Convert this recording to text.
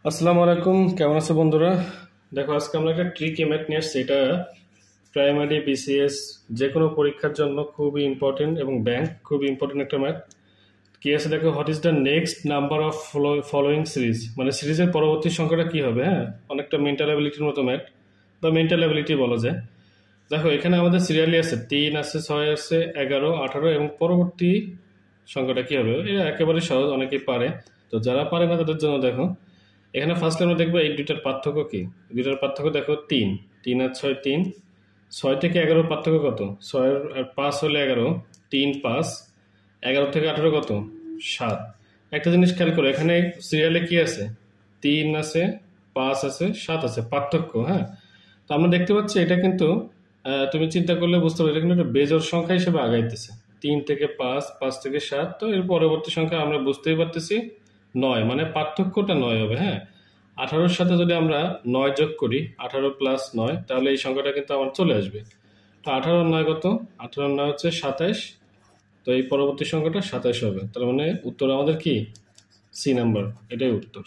আসসালামু আলাইকুম, কেমন আছো বন্ধুরা? দেখো, আজকে আমরা একটা ট্রিকি ম্যাথ নিয়ে আসছি। এটা প্রাইমারি, বিসিএস যে কোনো পরীক্ষার জন্য খুবই ইম্পর্টেন্ট এবং ব্যাংক খুবই ইম্পর্টেন্ট একটা ম্যাথ। কি আছে দেখো, what is the next number of following series, মানে সিরিজের পরবর্তী সংখ্যাটা কি হবে। হ্যাঁ, অনেকটা মেন্টাল অ্যাবিলিটির মতো ম্যাথ বা মেন্টাল অ্যাবিলিটি বলা যায়। দেখো, এখানে আমাদের সিরিয়ালি আছে 3 আছে, 6 আছে, 11, 18 এবং পরবর্তী সংখ্যাটা কি হবে। এটা একেবারে সহজ, অনেকেই পারে। তো যারা পারে না তাদের জন্য দেখো, এখানে ফার্স্টে আমরা দেখবো এই দুইটার পার্থক্য কি। দুইটার পার্থক্য দেখো, 3, 3 আর 6 3। 6 থেকে 11 পার্থক্য কত? 6 আর 5 হলে 11, 3 5। 11 থেকে 18 কত? 7। একটা জিনিস খেয়াল করো, এখানে সিরিয়ালে কি আছে? 3 আছে, 5 আছে, 7 আছে, পার্থক্য। হ্যাঁ, তো আমরা দেখতে পাচ্ছি এটা কিন্তু তুমি চিন্তা করলে বুঝতে পারবে, এটা কিন্তু একটা বেজোড় সংখ্যা হিসেবে আগাইতেছে। 3 থেকে 5, 5 থেকে 7, তো এর পরবর্তী সংখ্যা আমরা বুঝতেই পারতেছি 9, মানে পার্থক্যটা 9 হবে। হ্যাঁ, 18-র সাথে যদি আমরা 9 যোগ করি, 18 প্লাস 9, তাহলে এই সংখ্যাটা কিন্তু আমার চলে আসবে। তো 18 আর 9 কত? 18 আর 9 হচ্ছে 27। তো এই পরবর্তী সংখ্যাটা 27 হবে। তার মানে উত্তর আমাদের কি? সি নাম্বার, এটাই উত্তর।